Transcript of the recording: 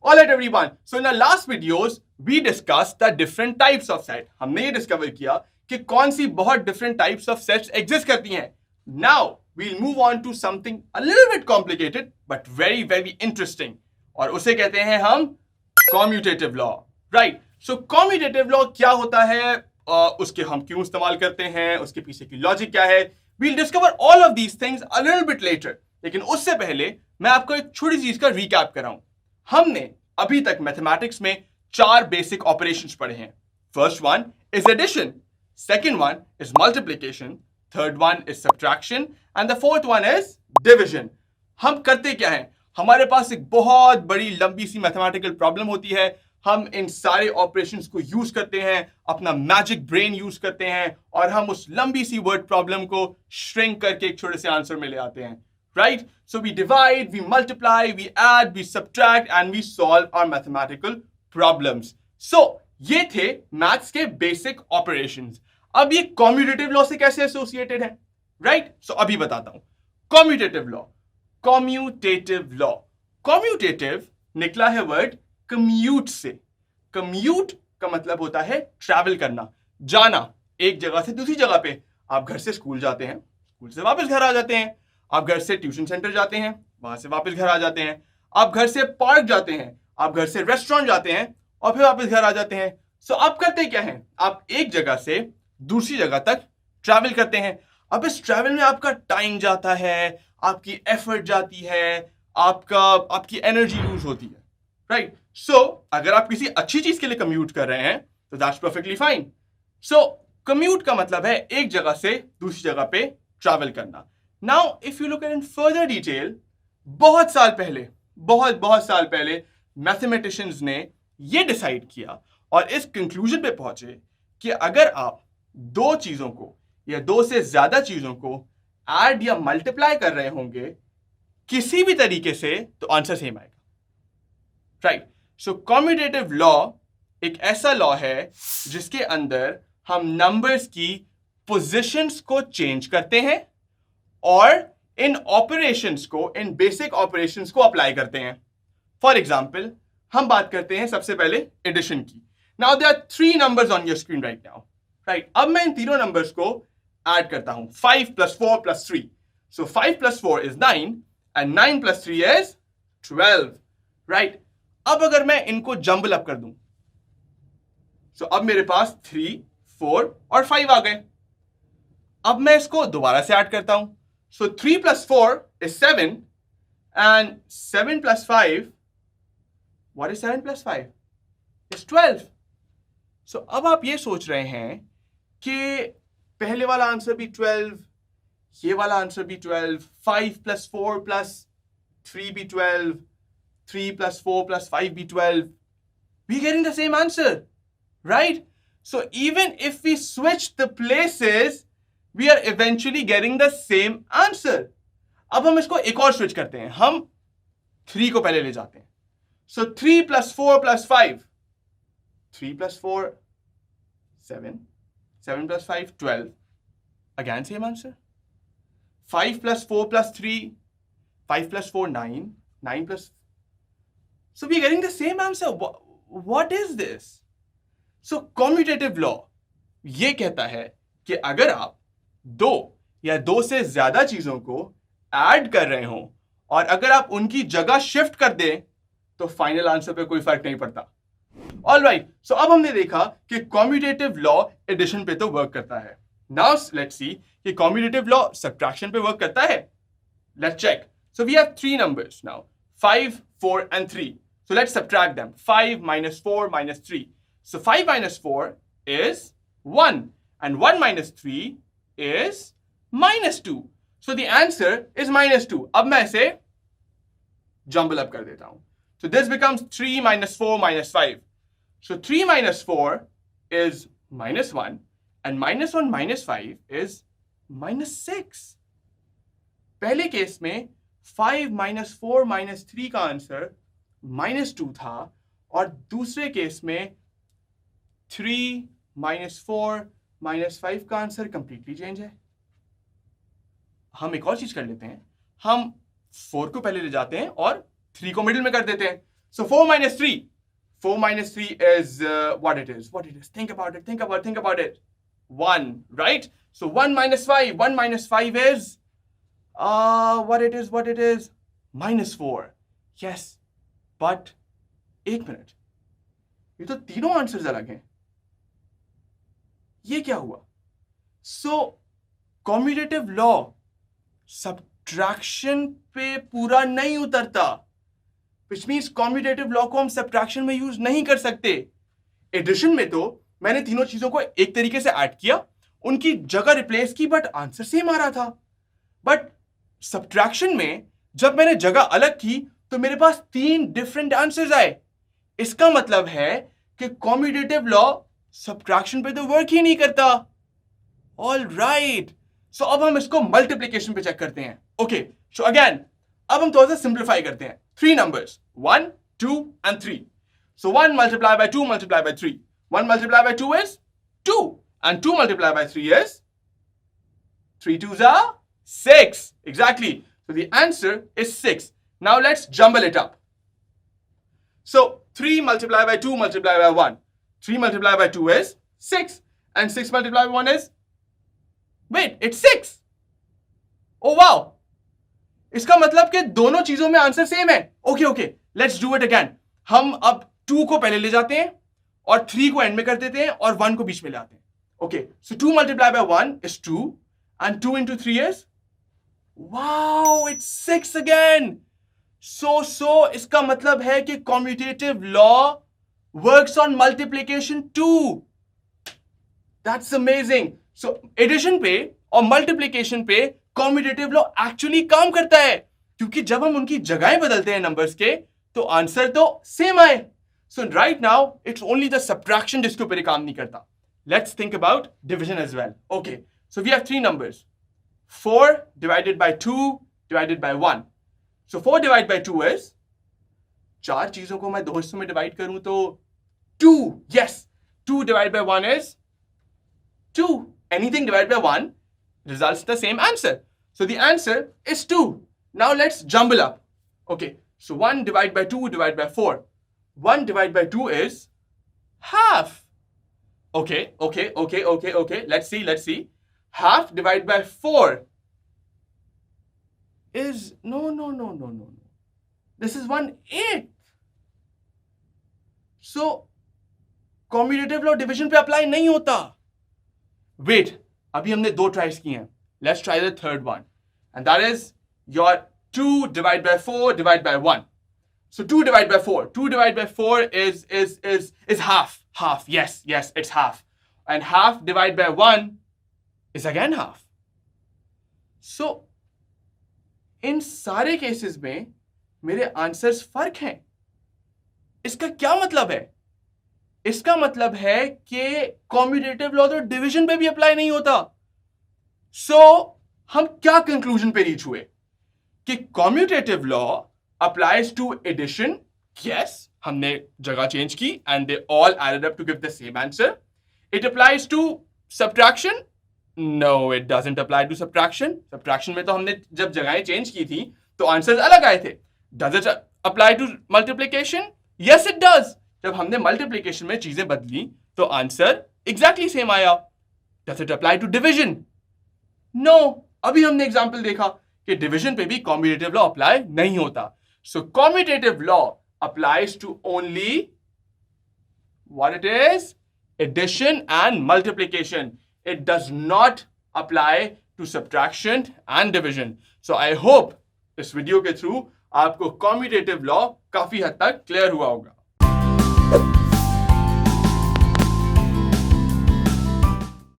All right everyone, so in our last videos we discussed the different types of set. हमने ये discover किया कि कौन सी बहुत different types of sets exist करती हैं. Now we'll move on to something a little bit complicated but very very interesting. और उसे कहते हैं हम commutative law. Right? So commutative law क्या होता है, उसके हम क्यों इस्तेमाल करते हैं, उसके पीछे की लॉजिक क्या है, we'll discover all of these things a little bit later. लेकिन उससे पहले मैं आपको एक छोटी चीज का रिकैप कराऊं. हमने अभी तक मैथमेटिक्स में 4 बेसिक ऑपरेशंस पढ़े हैं. First one is addition, second one is multiplication, third one is subtraction and the fourth one is division. हम करते क्या हैं, हमारे पास एक बहुत बड़ी लंबी सी मैथमेटिकल प्रॉब्लम होती है, हम इन सारे ऑपरेशंस को यूज करते हैं, अपना मैजिक ब्रेन यूज करते हैं और हम उस लंबी सी वर्ड प्रॉब्लम को श्रिंक करके एक छोटे से आंसर में ले आते हैं. Right? So we divide, we multiply, we add, we subtract and we solve our mathematical problems. So ये थे मैथ्स के बेसिक ऑपरेशंस. अब ये कॉम्यूटेटिव लॉ से कैसे एसोसिएटेड है, राइट? सो अभी बताता हूं. Commutative law, commutative law, commutative निकला है वर्ड कम्यूट से. कम्यूट का मतलब होता है ट्रैवल करना, जाना एक जगह से दूसरी जगह पे. आप घर से स्कूल जाते हैं, स्कूल से वापस घर आ जाते हैं, आप घर से ट्यूशन सेंटर जाते हैं, वहां से वापस घर आ जाते हैं, आप घर से पार्क जाते हैं, आप घर से रेस्टोरेंट जाते हैं और फिर वापस घर आ जाते हैं. सो आप करते क्या हैं, आप एक जगह से दूसरी जगह तक ट्रैवल करते हैं. अब इस ट्रैवल में आपका टाइम जाता है, आपकी एफर्ट जाती है, आपकी एनर्जी यूज होती है, राइट? सो अगर आप किसी अच्छी चीज के लिए कम्यूट कर रहे हैं तो that's perfectly fine. So commute का मतलब है एक जगह से दूसरी जगह पे ट्रैवल करना. Now, if you look at in further detail, बहुत साल पहले, बहुत साल पहले मैथमेटिशियंस ने ये डिसाइड किया और इस कंक्लूजन पे पहुंचे कि अगर आप दो चीजों को या दो से ज्यादा चीजों को ऐड या मल्टीप्लाई कर रहे होंगे किसी भी तरीके से, तो आंसर सेम आएगा, राइट? सो कॉम्यूटेटिव लॉ एक ऐसा लॉ है जिसके अंदर हम नंबर्स की पोजीशंस को चेंज करते हैं और इन ऑपरेशंस को, इन बेसिक ऑपरेशंस को अप्लाई करते हैं. फॉर एग्जाम्पल हम बात करते हैं सबसे पहले एडिशन की. Now there are 3 numbers on your screen right now, right? अब मैं इन तीनों नंबर्स को ऐड करता हूं. 5 + 4 + 3. सो 5 + 4 is 9 and 9 + 3 is 12, राइट? अब अगर मैं इनको जंबल अप कर दूं, सो अब मेरे पास 3, 4 और 5 आ गए. अब मैं इसको दोबारा से ऐड करता हूं. So 3 + 4 is 7 and 7 + 5, what is 7 + 5? It's 12. So अब आप ये सोच रहे हैं कि पहले वाला आंसर भी 12, ये वाला आंसर भी 12, 5 + 4 + 3 भी 12, 3 + 4 + 5 भी 12. We're getting the same answer, right? So even if we switch the places, we are eventually getting the same answer. अब हम इसको एक और स्विच करते हैं, हम 3 को पहले ले जाते हैं. So 3 + 4 + 5, 3 + 4 7, 7 + 5 12, again same answer. 5 + 4 + 3, 5 + 4 9, 9 + so we are getting the same answer. What is this? So commutative law ये कहता है कि अगर आप दो या दो से ज्यादा चीजों को ऐड कर रहे हो और अगर आप उनकी जगह शिफ्ट कर दें तो फाइनल आंसर पे कोई फर्क नहीं पड़ता. ऑलराइट, सो अब हमने देखा कि कॉम्यूटेटिव लॉ एडिशन पे तो वर्क करता है. नाउ लेट्स सी कि कॉम्यूटेटिव लॉ सब्ट्रैक्शन पे वर्क करता है. Let's check. So we have 3 numbers now, 5, 4 and 3. So let's subtract them. 5 - 4 - 3. So 5 - 4 is 1 and 1 - 3 is -2. So the answer is -2. अब मैं इसे jumble up कर देता हूं. So this becomes 3 - 4 - 5. So 3 - 4 is -1 and -1 - 5 is -6. पहले केस में 5 - 4 - 3 का आंसर -2 था और दूसरे केस में 3 - 4 - 5 का आंसर कंप्लीटली चेंज है. हम एक और चीज कर लेते हैं, हम 4 को पहले ले जाते हैं और 3 को मिडिल में कर देते हैं. So 4 minus 3. 4 minus 3 is what it is. What it is. Think about it. Think about it. 1, right? So 1 minus 5. 1 minus 5 is what it is. Minus 4. Yes. But एक मिनट, ये तो तीनों आंसर्स अलग हैं. ये क्या हुआ? सो कॉम्यूटेटिव लॉ सब्ट्रैक्शन पे पूरा नहीं उतरता, विच मीन्स कॉम्यूटेटिव लॉ को हम सब्ट्रैक्शन में यूज नहीं कर सकते. एडिशन में तो मैंने तीनों चीजों को एक तरीके से ऐड किया, उनकी जगह रिप्लेस की, बट आंसर सेम आ रहा था. बट सब्ट्रैक्शन में जब मैंने जगह अलग की तो मेरे पास 3 डिफरेंट आंसर्स आए. इसका मतलब है कि कॉम्यूटेटिव लॉ सब्ट्रैक्शन पे तो वर्क ही नहीं करता. ऑल राइट, सो अब हम इसको मल्टीप्लिकेशन पे चेक करते हैं. ओके, सो अगेन अब हम थोड़ा सा सिंप्लीफाई करते हैं. 3 numbers 1, 2 and 3. So 1 multiplied by 2 multiplied by 3. 1 multiplied by 2 is 2 and 2 multiplied by 3 is 3 2s are 6. Exactly. So the answer is 6. Now let's jumble it up. So 3 multiplied by 2 multiplied by 1. 3 multiplied by 2 is 6 and 6 multiplied by 1 is, wait, it's 6. Oh wow. इसका मतलब कि दोनों चीजों में answer same है. Okay, let's do it again. हम अब 2 को पहले ले जाते हैं और 3 को एंड में कर देते हैं और 1 को बीच में ले आते हैं. Okay, so 2 multiply by 1 is 2 and 2 into 3 is, wow, it's 6 again. So इसका मतलब है कि commutative law works on multiplication too. That's amazing. So addition पे और मल्टीप्लिकेशन पे कॉम्यूटेटिव लॉ एक्चुअली काम करता है, क्योंकि जब हम उनकी जगहें बदलते हैं नंबर्स के तो आंसर तो सेम आए. So right now it's only the subtraction जिसके ऊपर काम नहीं करता. Let's think about division as well. Okay, so we have 3 numbers. 4 divided by 2 divided by 1. So 4 divided by 2 is, 4 चीजों को मैं 2 हिस्सों में डिवाइड करूं तो 2. Yes, 2 divided by 1 is 2. Anything divided by 1 results in the same answer. So the answer is 2. Now let's jumble up. Okay, so 1 divided by 2 divided by 4. 1 divided by 2 is half. Okay. Let's see. Half divided by 4 is, no. This is 1/8. So commutative law division पे apply नहीं होता. Wait, अभी हमने 2 tries किए हैं. Let's try the third one, and that is your 2 divided by 4 divided by 1. So 2 divided by 4. 2 divided by 4 is half. Half. Yes, it's half. And half divided by 1 is again half. So इन सारे cases में मेरे answers फर्क हैं. इसका क्या मतलब है? इसका मतलब है कि कॉम्यूटेटिव लॉ तो डिवीजन पे भी अप्लाई नहीं होता. सो हम क्या कंक्लूजन पे रीच हुए? कि commutative law applies to addition. Yes, हमने जगह चेंज की and they all added up to give the same answer. It applies to subtraction. No, it doesn't apply to subtraction. Subtraction में तो हमने जब जगहें चेंज की थी तो आंसर्स अलग आए थे. Does it apply to multiplication? Yes, it does. जब हमने मल्टीप्लिकेशन में चीजें बदली तो आंसर एग्जैक्टली सेम आया. Does it apply to division? No. अभी हमने एग्जांपल देखा कि डिवीजन पे भी कॉम्यूटेटिव लॉ अप्लाई नहीं होता. So commutative law applies to only what it is, addition and multiplication. It does not apply to subtraction and division. So I hope इस video के थ्रू आपको कॉम्यूटेटिव लॉ काफी हद तक क्लियर हुआ होगा.